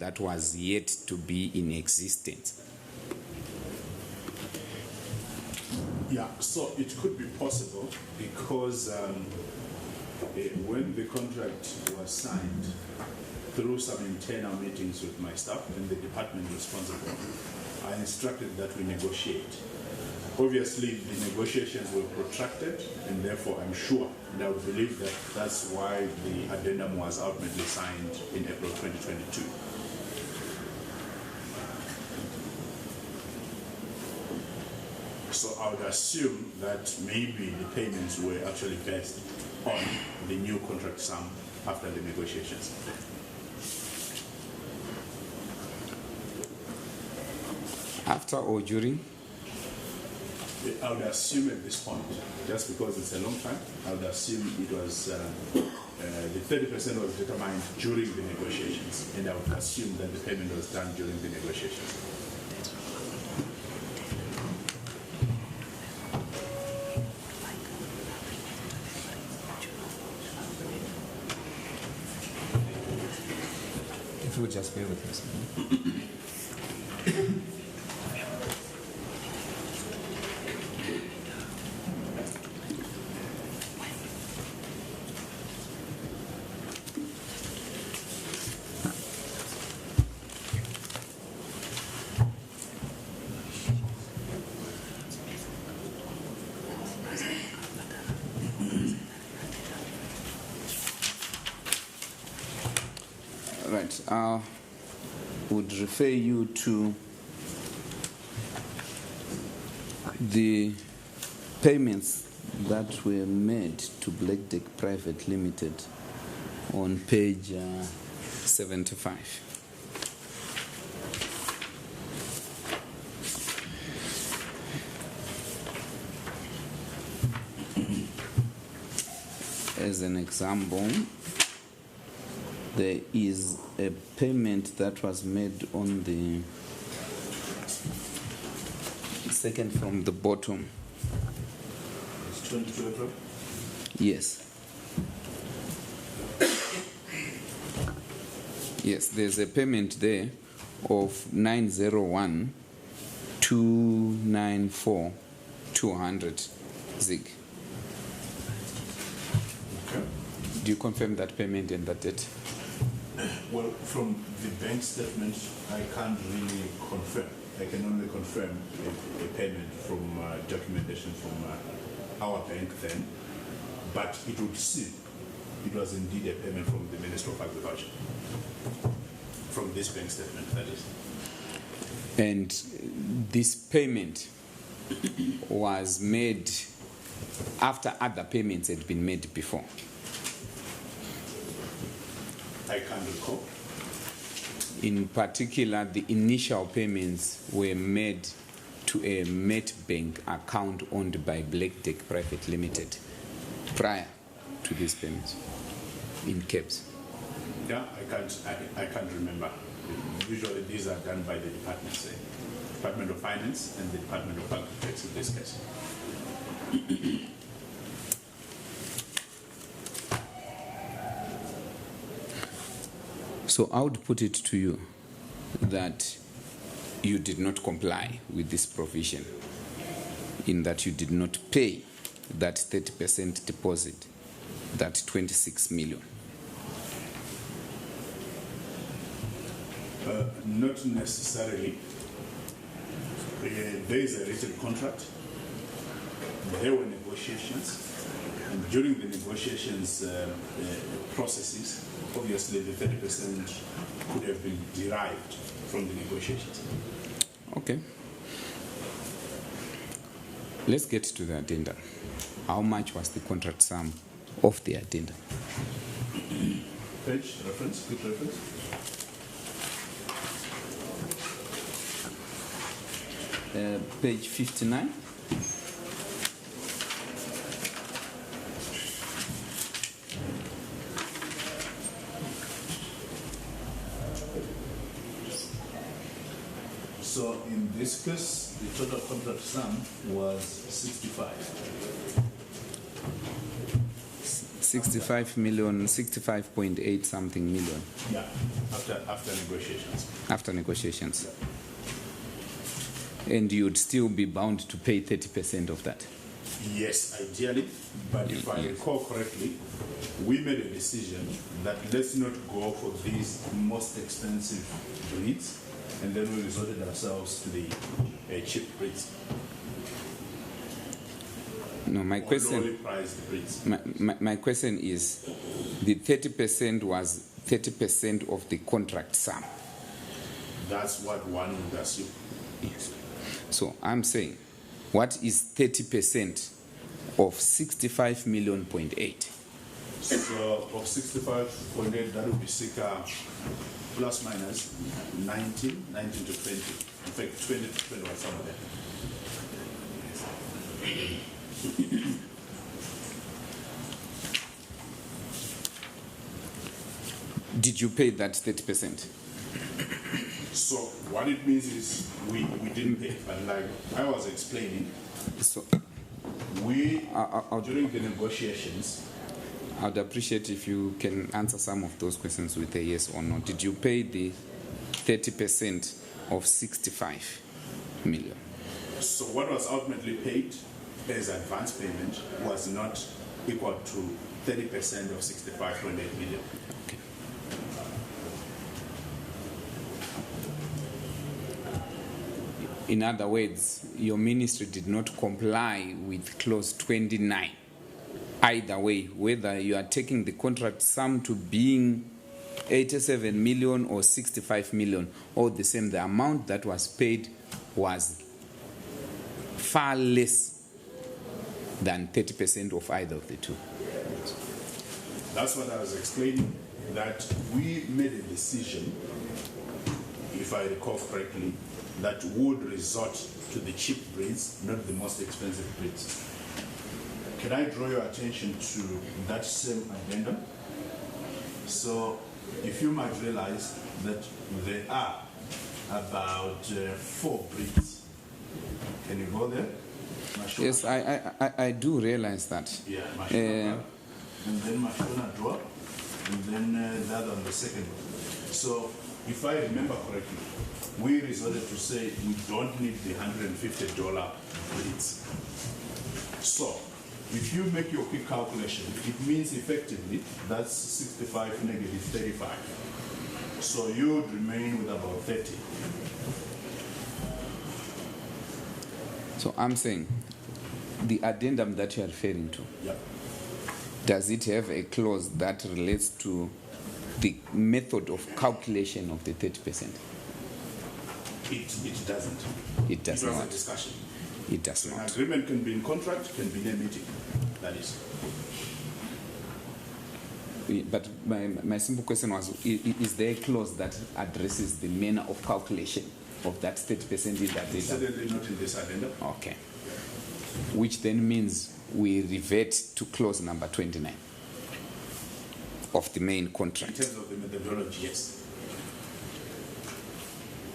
that was yet to be in existence. Yeah, so it could be possible because when the contract was signed, through some internal meetings with my staff and the department responsible, I instructed that we negotiate. Obviously, the negotiations were protracted, and therefore I'm sure, and I would believe that that's why the addendum was ultimately signed in April 2022. So I would assume that maybe the payments were actually based on the new contract sum after the negotiations. After or during? I would assume at this point, just because it's a long time, I would assume it was, the 30% was determined during the negotiations, and I would assume that the payment was done during the negotiations. If you would just bear with us. Right, would refer you to the payments that were made to Black Deck Private Limited on page 75. As an example, there is a payment that was made on the second from the bottom. It's 22 April? Yes. Yes, there's a payment there of 901,294,200 ZIG. Okay. Do you confirm that payment and that date? Well, from the bank statement, I can't really confirm. I can only confirm a payment from documentation from our bank then, but it would seem it was indeed a payment from the Minister of Agriculture. From this bank statement, that is. And this payment was made after other payments had been made before? I can't recall. In particular, the initial payments were made to a Metbank account owned by Black Deck Private Limited prior to these payments in caps. Yeah, I can't remember. Usually these are done by the departments, Department of Finance and the Department of Agriculture in this case. So I would put it to you that you did not comply with this provision, in that you did not pay that 30% deposit, that 26 million. Not necessarily. There is a written contract. There were negotiations. And during the negotiations processes, obviously the 30% could have been derived from the negotiations. Okay. Let's get to the addendum. How much was the contract sum of the addendum? Page reference, quick reference. Page 59. So in this case, the total contract sum was 65. 65 million, 65.8 something million. Yeah, after negotiations. After negotiations. And you'd still be bound to pay 30% of that. Yes, ideally, but if I recall correctly, we made a decision that let's not go for these most expensive breeds, and then we resorted ourselves to the cheap breeds. No, my question. Lowly priced breeds. My question is, the 30% was 30% of the contract sum. That's what one would assume. Yes. So I'm saying, what is 30% of 65 million point 8? So of 65.8, that would be circa plus minus 19 to 20. In fact, 20 to 20 was somewhere there. Did you pay that 30%? So what it means is we didn't pay, but like I was explaining, So we during the negotiations, I'd appreciate if you can answer some of those questions with a yes or no. Did you pay the 30% of 65 million? so what was ultimately paid as advance payment was not equal to 30% of 65.8 million. Okay. In other words, your ministry did not comply with clause 29. Either way, whether you are taking the contract sum to being 87 million or 65 million, all the same, the amount that was paid was far less than 30% of either of the two. That's what I was explaining, that we made a decision, if I recall correctly, that would resort to the cheap breeds, not the most expensive breeds. Can I draw your attention to that same addendum? So if you might realize that there are about 4 breeds. Can you go there? Mashona. Yes, I do realize that. Yeah, Mashona, and then Mashona draw, and then the other on the second one. So if I remember correctly, we resorted to say we don't need the $150 breeds. So if you make your quick calculation, it means effectively that's 65 negative 35. So you would remain with about 30. So I'm saying, the addendum that you are referring to, Yep. does it have a clause that relates to the method of calculation of the 30%? It doesn't. It does It was a not. discussion. It does An not. agreement can be in contract, can be in a meeting. That is. But my simple question was, is there a clause that addresses the manner of calculation of that 30% in that addendum? Certainly not in this addendum. Okay. Which then means we revert to clause number 29 of the main In contract. terms of the methodology, yes.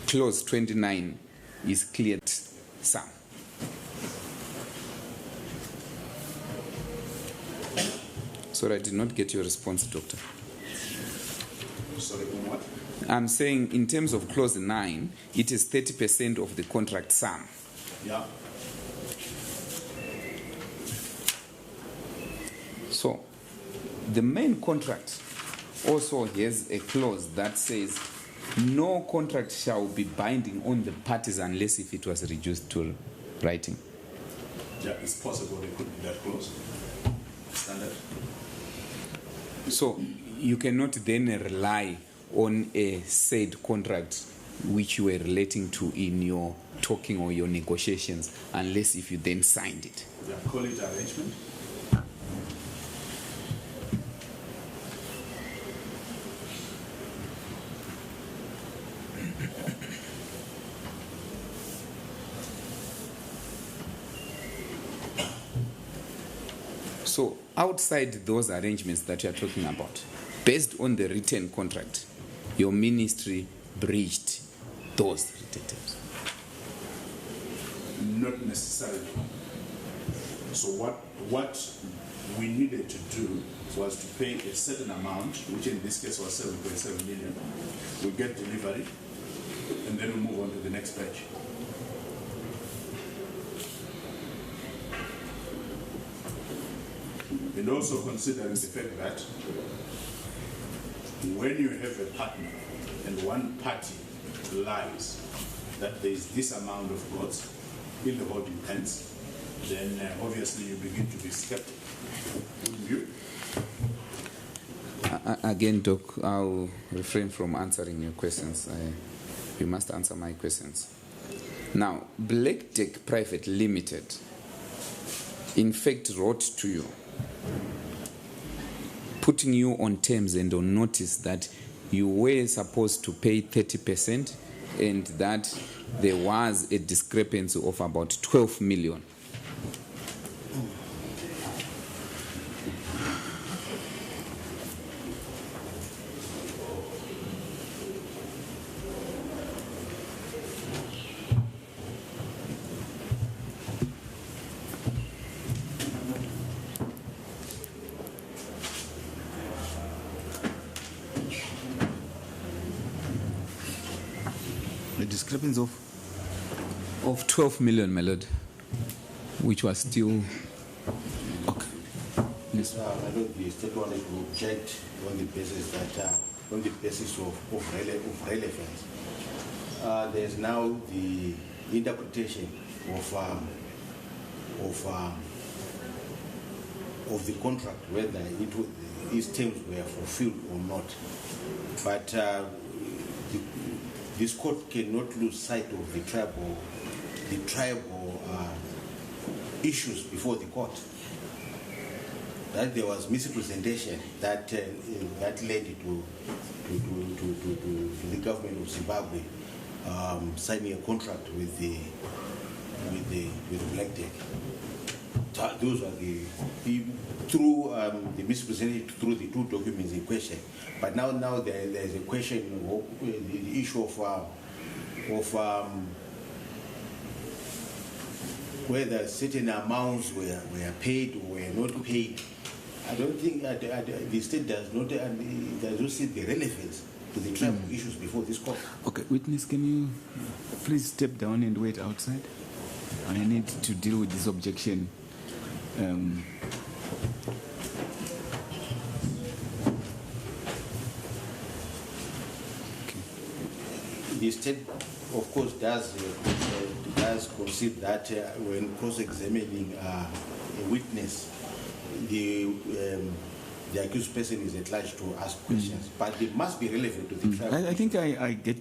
Clause 29 is cleared sum. Sorry, I did not get your response, Doctor. Sorry, on what? I'm saying in terms of clause 9, it is 30% of the contract sum. Yeah. So the main contract also has a clause that says no contract shall be binding on the parties unless if it was reduced to writing. Yeah, it's possible they could be that close. Standard. So you cannot then rely on a said contract which you were relating to in your talking or your negotiations unless if you then signed it. Yeah, call it arrangement. So outside those arrangements that you are talking about, based on the written contract, your ministry breached those written terms. Not necessarily. So what we needed to do was to pay a certain amount, which in this case was 7.7 million. We get delivery, and then we move on to the next batch. And also considering the fact that when you have a partner and one party lies that there is this amount of goods in the holding pens, then obviously you begin to be skeptical. Wouldn't you? Again, Doc, I'll refrain from answering your questions. You must answer my questions. Now, Black Deck Private Limited, in fact, wrote to you, putting you on terms and on notice that you were supposed to pay 30% and that there was a discrepancy of about 12 million. Discrepancy of 12 million, my lord, which was still okay. Yes. My lord, the state wanted to object on the basis that on the basis of relevance. There is now the interpretation of the contract, whether its terms were fulfilled or not. But this court cannot lose sight of the tribal issues before the court. That there was misrepresentation that led to the government of Zimbabwe signing a contract with the Black Deck. Those are through the misrepresentation through the two documents in question. But now there is a question of the issue of whether certain amounts were paid or were not paid. I don't think the state does not see the relevance to the tribal issues before this court. Okay, witness, can you please step down and wait outside? I need to deal with this objection. The state, of course, does concede that when cross-examining a witness, the accused person is obliged to ask questions, but they must be relevant to the trial. I think I get,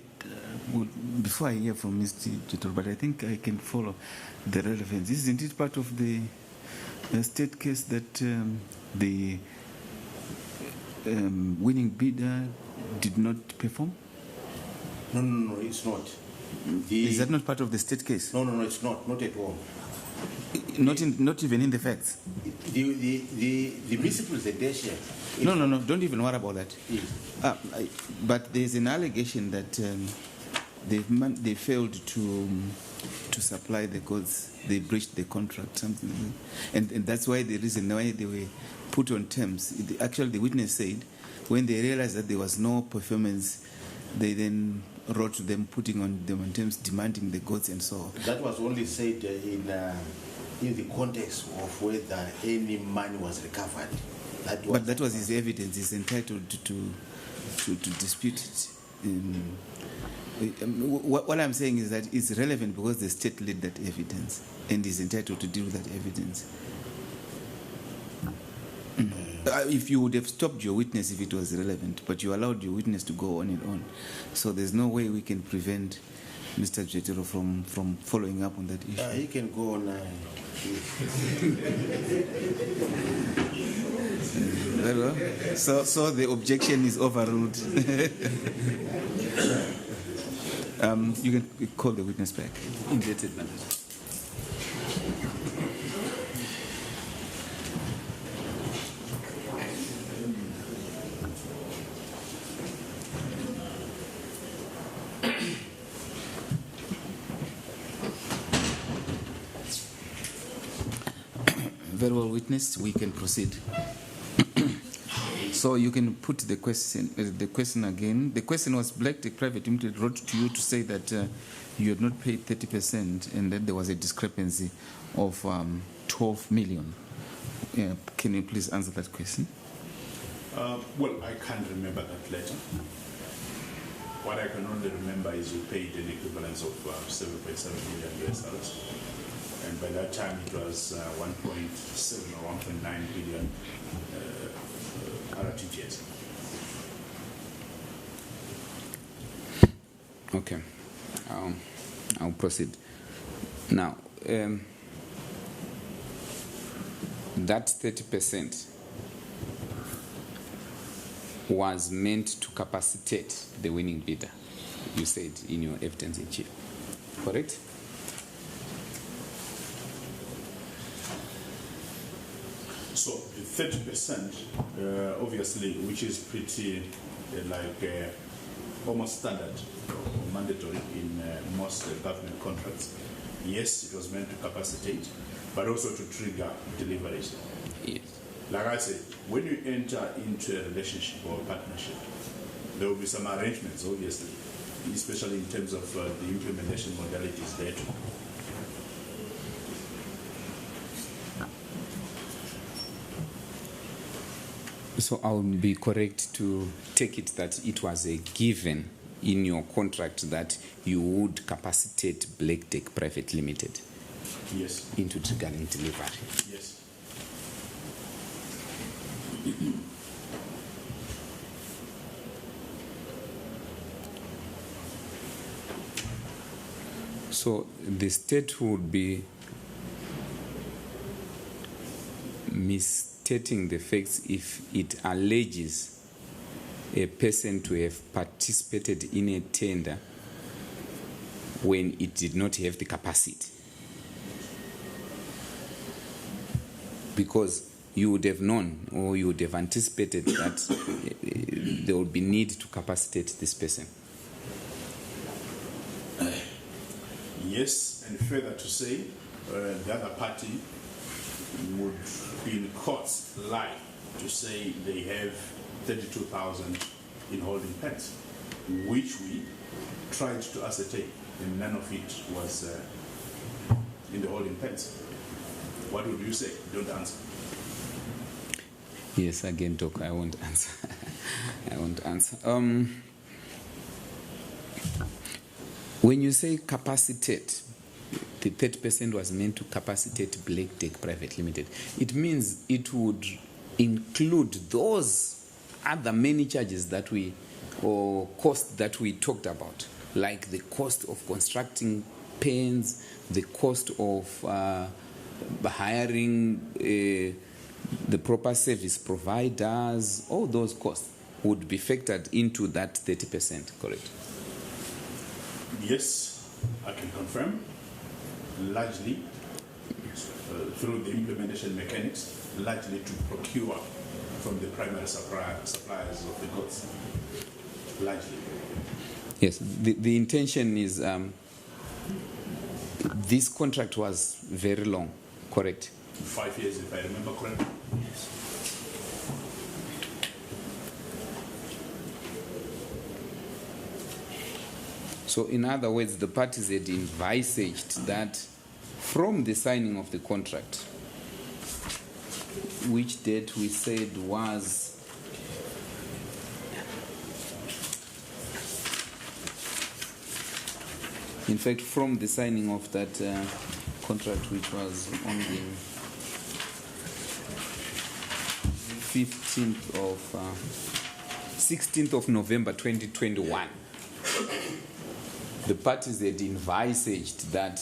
before I hear from Mr. Jetor, but I think I can follow the relevance. Isn't it part of the state case that the winning bidder did not perform? No, it's not. Is that not part of the state case? No, it's not at all. Not even in the facts. The misrepresentation. No. Don't even worry about that. Yes. But there's an allegation that they failed to supply the goods. They breached the contract, something like that. And that's why the reason why they were put on terms. Actually, the witness said when they realized that there was no performance, they then wrote to them, putting on them on terms, demanding the goods and so on. That was only said in the context of whether any money was recovered. But that was his evidence. He's entitled to dispute it. What I'm saying is that it's relevant because the state led that evidence and is entitled to deal with that evidence. If you would have stopped your witness if it was relevant, but you allowed your witness to go on and on. So there's no way we can prevent Mr. Jetero from following up on that issue. He can go on. Very well. So the objection is overruled. You can call the witness back. Indebted matter. Very well witnessed. We can proceed. So you can put the question again. The question was Black Tech Private Limited wrote to you to say that you had not paid 30% and that there was a discrepancy of 12 million. Can you please answer that question? Well, I can't remember that letter. What I can only remember is we paid an equivalence of 7.7 million US dollars. And by that time it was 1.7 or 1.9 billion RTGS. Okay, I'll proceed. Now, that 30% was meant to capacitate the winning bidder, you said in your evidence in chief, correct? So the 30%, obviously, which is pretty almost standard or mandatory in most government contracts. Yes, it was meant to capacitate, but also to trigger deliveries. Yes. Like I said, when you enter into a relationship or a partnership, there will be some arrangements, obviously, especially in terms of the implementation modalities there too. So I would be correct to take it that it was a given in your contract that you would capacitate Black Tech Private Limited. Yes. Into triggering delivery. Yes. So the state would be misstating the facts if it alleges a person to have participated in a tender when it did not have the capacity. Because you would have known or you would have anticipated that there would be need to capacitate this person. Yes, and further to say, the other party would be in court's lie to say they have 32,000 in holding pens, which we tried to ascertain, and none of it was in the holding pens. What would you say? Don't answer. Yes, again, Doc, I won't answer. I won't answer. When you say capacitate, the 30% was meant to capacitate Black Tech Private Limited. It means it would include those other many charges that or costs that we talked about, like the cost of constructing pens, the cost of hiring the proper service providers. All those costs would be factored into that 30%, correct? Yes, I can confirm. Largely through the implementation mechanics, largely to procure from the primary suppliers of the goods. Largely. Yes, the intention is this contract was very long, correct? 5 years, if I remember correctly. Yes. So in other words, the parties had envisaged that from the signing of the contract, which date we said was in fact from the signing of that contract, which was on the 16th of November 2021, the parties had envisaged that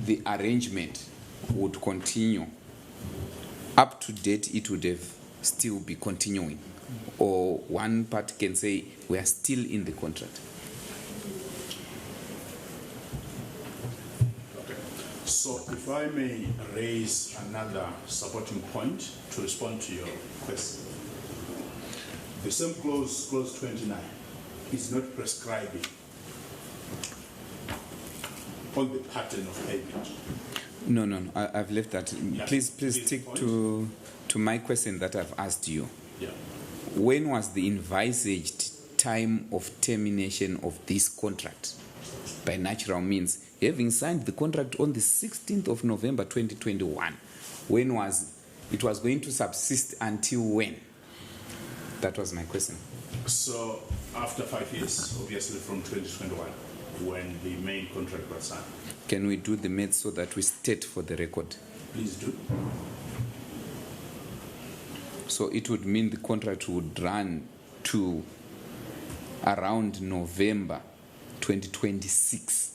the arrangement would continue. Up to date, it would have still be continuing. Or one party can say, we are still in the contract. Okay. So if I may raise another supporting point to respond to your question. The same clause 29, is not prescribing on the pattern of payment. No. I've left that. Yeah. Please Please stick point. to my question that I've asked you. Yeah. When was the envisaged time of termination of this contract? By natural means, having signed the contract on the 16th of November 2021, when was it was going to subsist until when? That was my question. So after 5 years, obviously from 2021, when the main contract was signed. Can we do the math so that we state for the record? Please do. So it would mean the contract would run to around November 2026.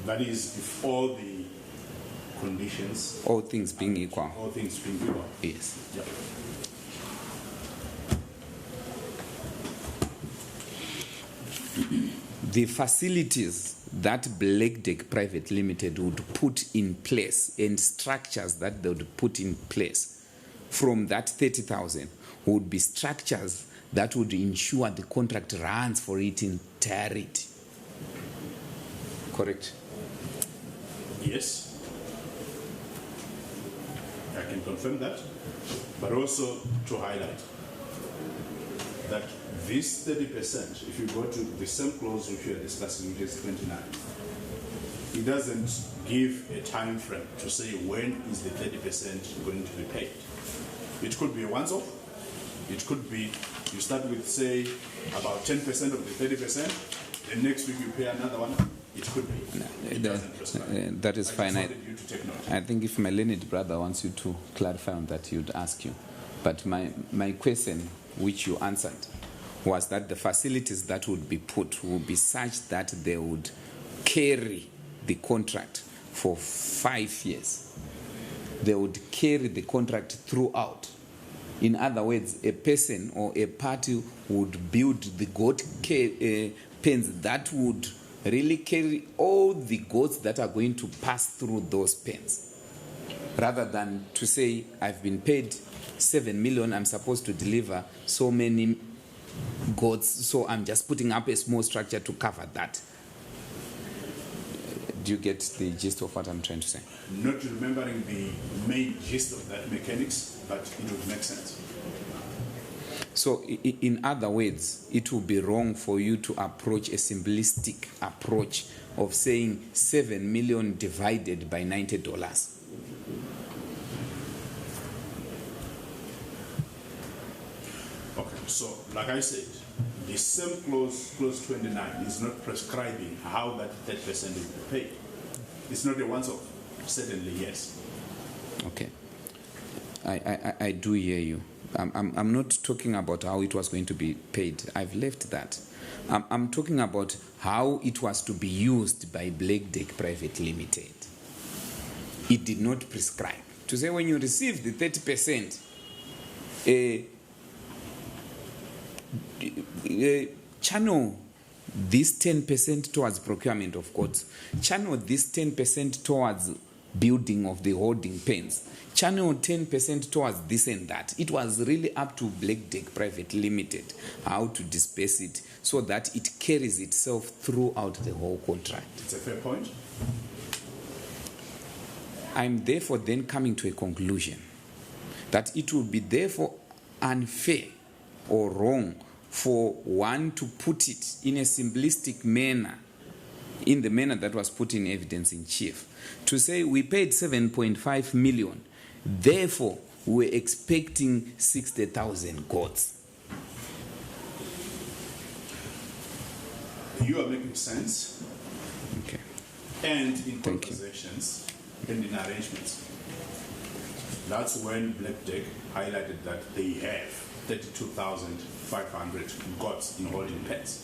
That is if all the conditions, All things being equal. all things being equal. Yes. Yeah. The facilities that Black Deck Private Limited would put in place and structures that they would put in place from that 30,000 would be structures that would ensure the contract runs for its entirety. Correct? Yes. I can confirm that. But also to highlight that this 30%, if you go to the same clause which we are discussing, which is 29, it doesn't give a time frame to say when is the 30% going to be paid. It could be a once-off. It could be you start with, say, about 10% of the 30%, and next week you pay another one. It could be. It doesn't prescribe. That is I fine. just wanted you to take note. I think if my learned brother wants you to clarify on that, he would ask you. But my question, which you answered, was that the facilities that would be put would be such that they would carry the contract for 5 years. They would carry the contract throughout. In other words, a person or a party would build the goat pens that would really carry all the goats that are going to pass through those pens. Rather than to say, I've been paid 7 million, I'm supposed to deliver so many goats, so I'm just putting up a small structure to cover that. Do you get the gist of what I'm trying to say? Not remembering the main gist of that mechanics, but it would make sense. So, in other words, it would be wrong for you to approach a simplistic approach of saying 7 million divided by $90. Okay, so like I said, the same clause 29, is not prescribing how that 30% will be paid. It's not a once-off. Certainly, yes. Okay. I do hear you. I'm not talking about how it was going to be paid. I've left that. I'm talking about how it was to be used by Black Deck Private Limited. It did not prescribe. To say when you receive the 30%, channel this 10% towards procurement of goods. Channel this 10% towards building of the holding pens. Channel 10% towards this and that. It was really up to Black Deck Private Limited how to disperse it so that it carries itself throughout the whole contract. It's a fair point. I'm therefore then coming to a conclusion that it would be therefore unfair or wrong for one to put it in a simplistic manner, in the manner that was put in evidence in chief, to say we paid 7.5 million, therefore we're expecting 60,000 goats. You are making sense. Okay. And in Thank you. conversations and in arrangements. That's when Black Deck highlighted that they have 32,500 goats in holding pens,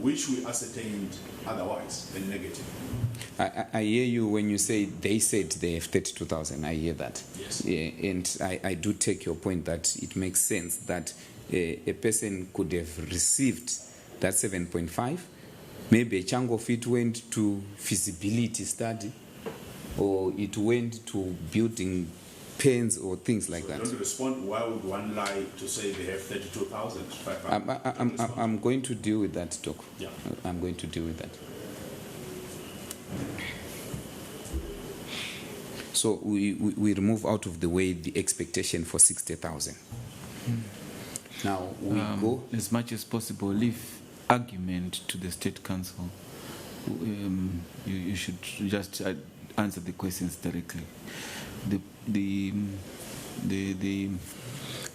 which we ascertained otherwise and negative. I hear you when you say they said they have 32,000. I hear that. Yes. Yeah, and I do take your point that it makes sense that a person could have received that 7.5. Maybe a chunk of it went to feasibility study, or it went to building pens or things like that. Don't respond. Why would one lie to say they have 32,500? I'm going to deal with that, Doc. Yeah. I'm going to deal with that. So we remove out of the way the expectation for 60,000. Now we go as much as possible, leave argument to the State Council. You should just answer the questions directly. The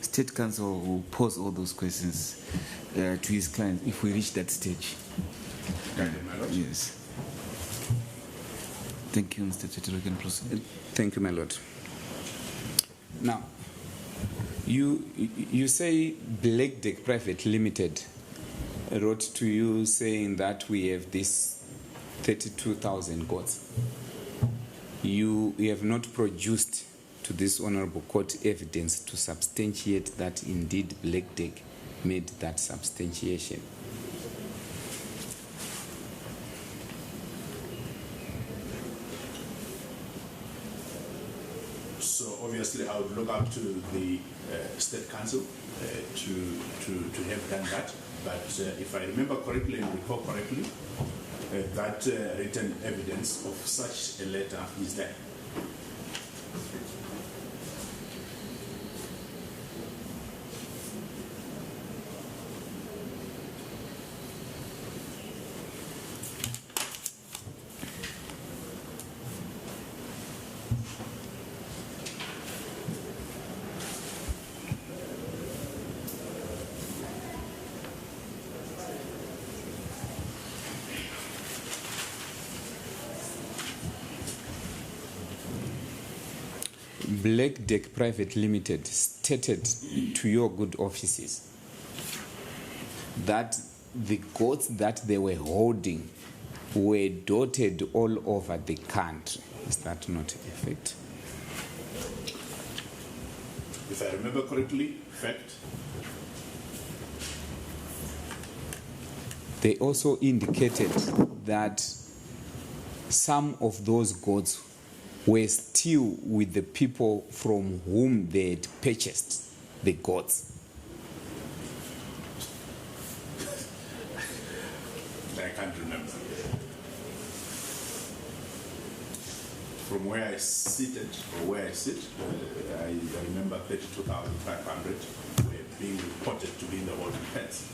State Council will pose all those questions to his client if we reach that stage. Yes. Thank you, Mr. Chetero. You can proceed. Thank you, my lord. Now, you say Black Deck Private Limited wrote to you saying that we have this 32,000 goats. You have not produced to this honorable court evidence to substantiate that indeed Black Deck made that substantiation. So obviously I would look up to the State Council to have done that. But if I remember correctly and recall correctly, that written evidence of such a letter is there. Black Deck Private Limited stated to your good offices that the goats that they were holding were dotted all over the country. Is that not a fact? If I remember correctly, fact. They also indicated that some of those goats were still with the people from whom they had purchased the goats. I can't remember. From where I seated, or where I sit, I remember 32,500 were being reported to be in the holding pens.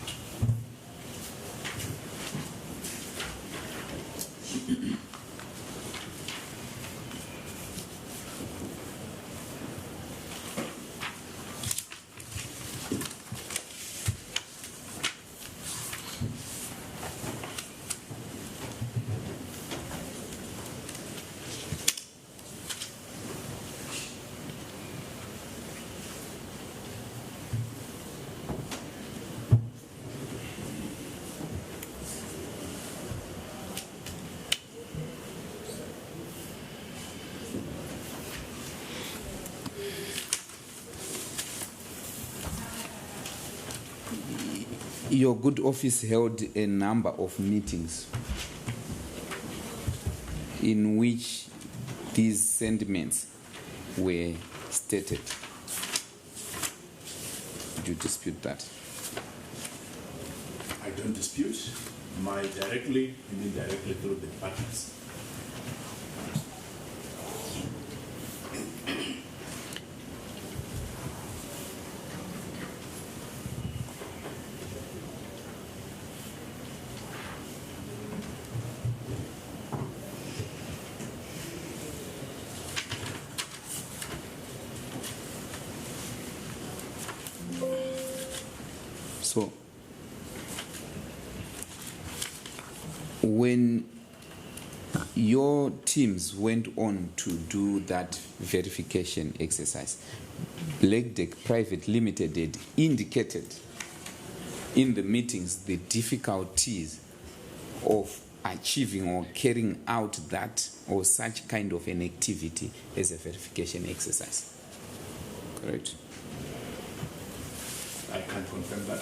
Your good office held a number of meetings in which these sentiments were stated. Do you dispute that? I don't dispute. My directly and indirectly through the partners. So, when your teams went on to do that verification exercise, Black Deck Private Limited had indicated in the meetings the difficulties of achieving or carrying out that or such kind of an activity as a verification exercise. Correct? I can't confirm that.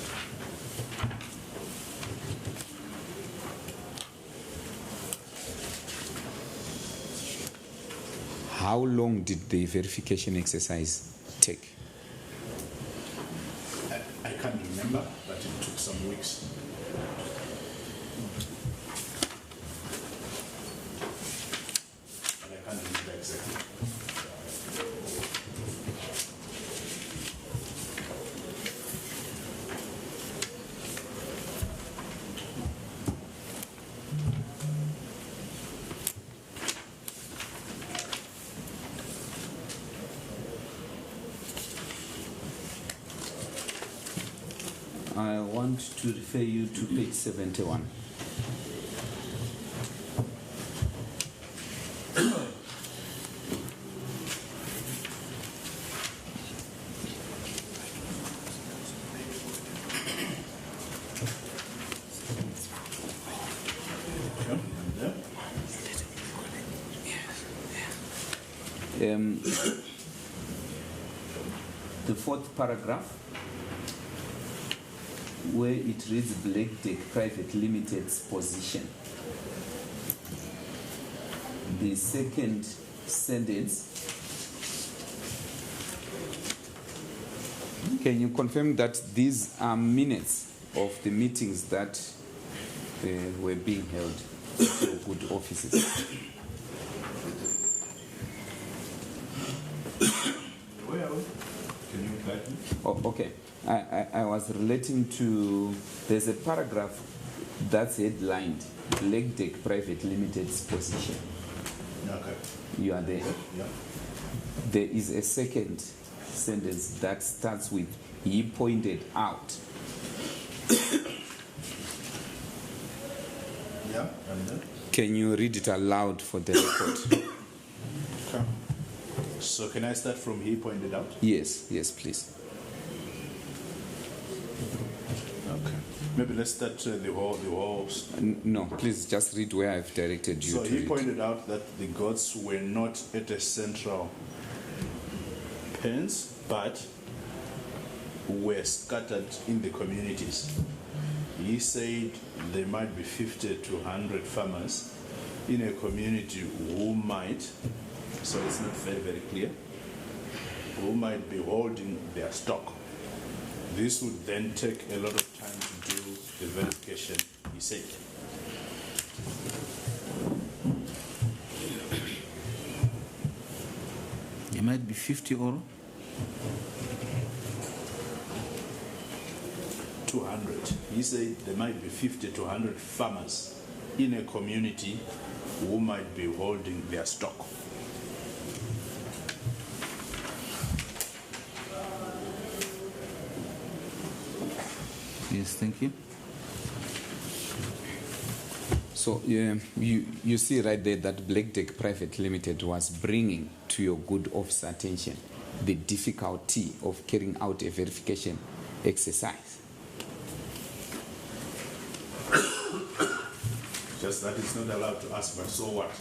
How long did the verification exercise take? I can't remember, but it took some weeks. want to refer you to page 71. The fourth paragraph, where it reads Black Deck Private Limited's position. The second sentence, can you confirm that these are minutes of the meetings that were being held for good offices? Can you guide me? Oh, okay. I was relating to, there's a paragraph that's headlined Black Deck Private Limited's position. Okay. You are there. Yeah. There is a second sentence that starts with, he pointed out. Yeah, and then? Can you read it aloud for the record? Okay. So can I start from he pointed out? Yes, please. Okay. Maybe let's start the whole. No, please just read where I've directed you So to he read. pointed out that the gods were not at a central pens, but were scattered in the communities. He said there might be 50 to 100 farmers in a community who might, so it's not very, very clear, who might be holding their stock. This would then take a lot of time to do the verification, he said. It might be 50 or 200. He said there might be 50 to 100 farmers in a community who might be holding their stock. yes, thank you. So you see right there that Black Deck Private Limited was bringing to your good officer attention the difficulty of carrying out a verification exercise. Just that it's not allowed to ask, but so what?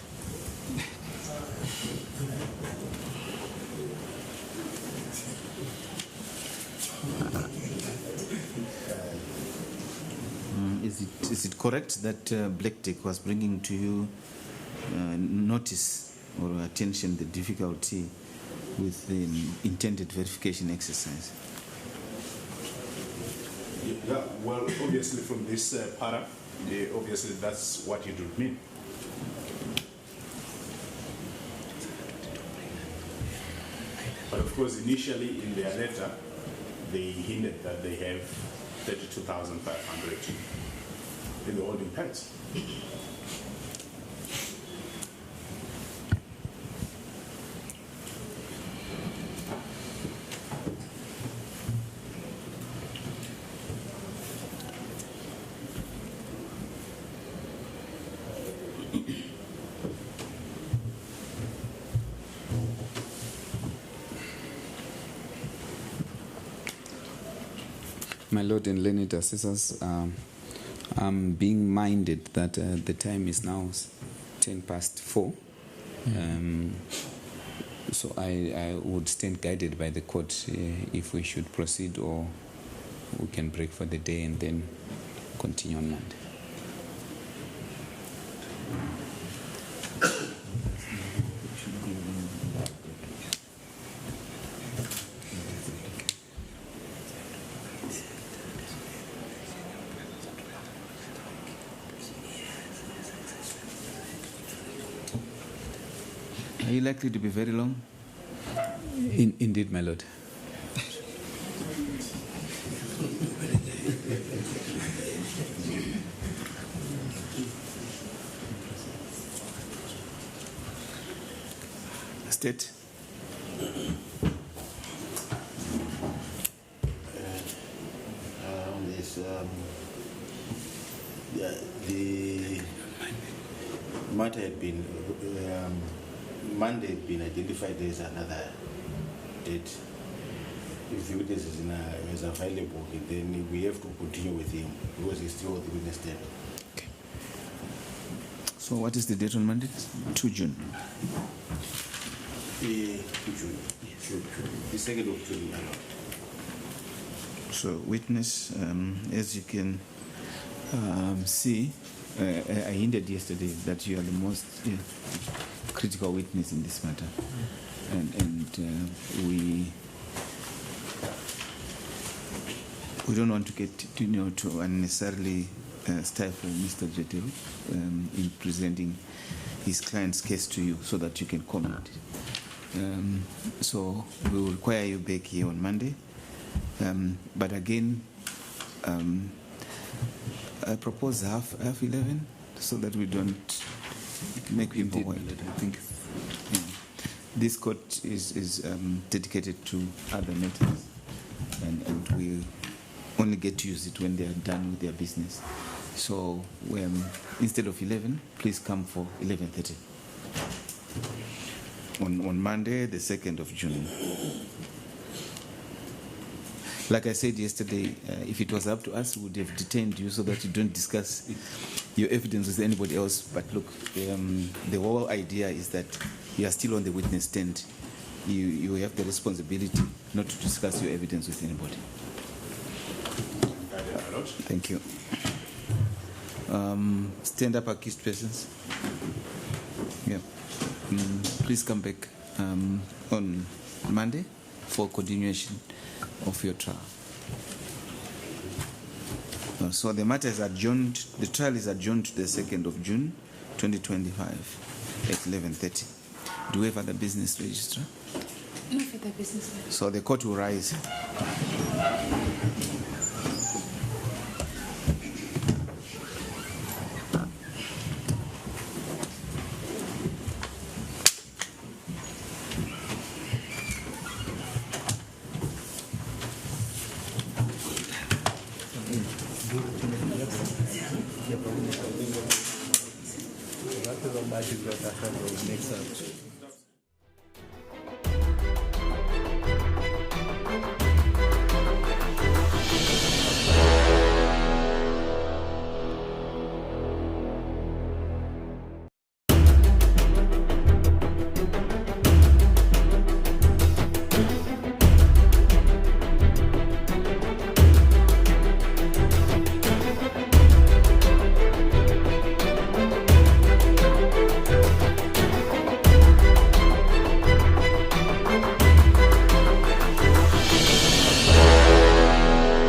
Is it correct that Black Deck was bringing to you notice or attention the difficulty with the intended verification exercise? Yeah, well, obviously from this para, obviously that's what it would mean. But of course, initially in their letter, they hinted that they have 32,500 in the holding pens. My Lord and learned assessors, I'm being minded that the time is now 4:10. So I would stand guided by the court if we should proceed, or we can break for the day and then continue on Monday. Are you likely to be very long? Indeed, my Lord. State. On this the matter had been, Monday had been identified as another date. If the witness is available, then we have to continue with him because he's still on the witness stand. Okay. So what is the date on Monday? 2 June. 2 June. Sure. The 2nd of June. So witness, as you can see, I hinted yesterday that you are the most critical witness in this matter, and we don't want to get to unnecessarily stifle Mr. Jetel in presenting his client's case to you so that you can comment. So we will require you back here on Monday. But again, I propose half 11 so that we don't make people wait. I think this court is dedicated to other matters, and we only get to use it when they are done with their business. So instead of 11, please come for 11:30 on Monday, the 2nd of June. Like I said yesterday, if it was up to us, we would have detained you so that you don't discuss your evidence with anybody else. But look, the whole idea is that you are still on the witness stand. You have the responsibility not to discuss your evidence with anybody. Thank you. Stand up, accused persons. Yeah. Please come back on Monday for continuation of your trial. So the matter is adjourned. The trial is adjourned to the 2nd of June, 2025 at 11:30. Do we have other business, Registrar? No further business. So the court will rise. Next up.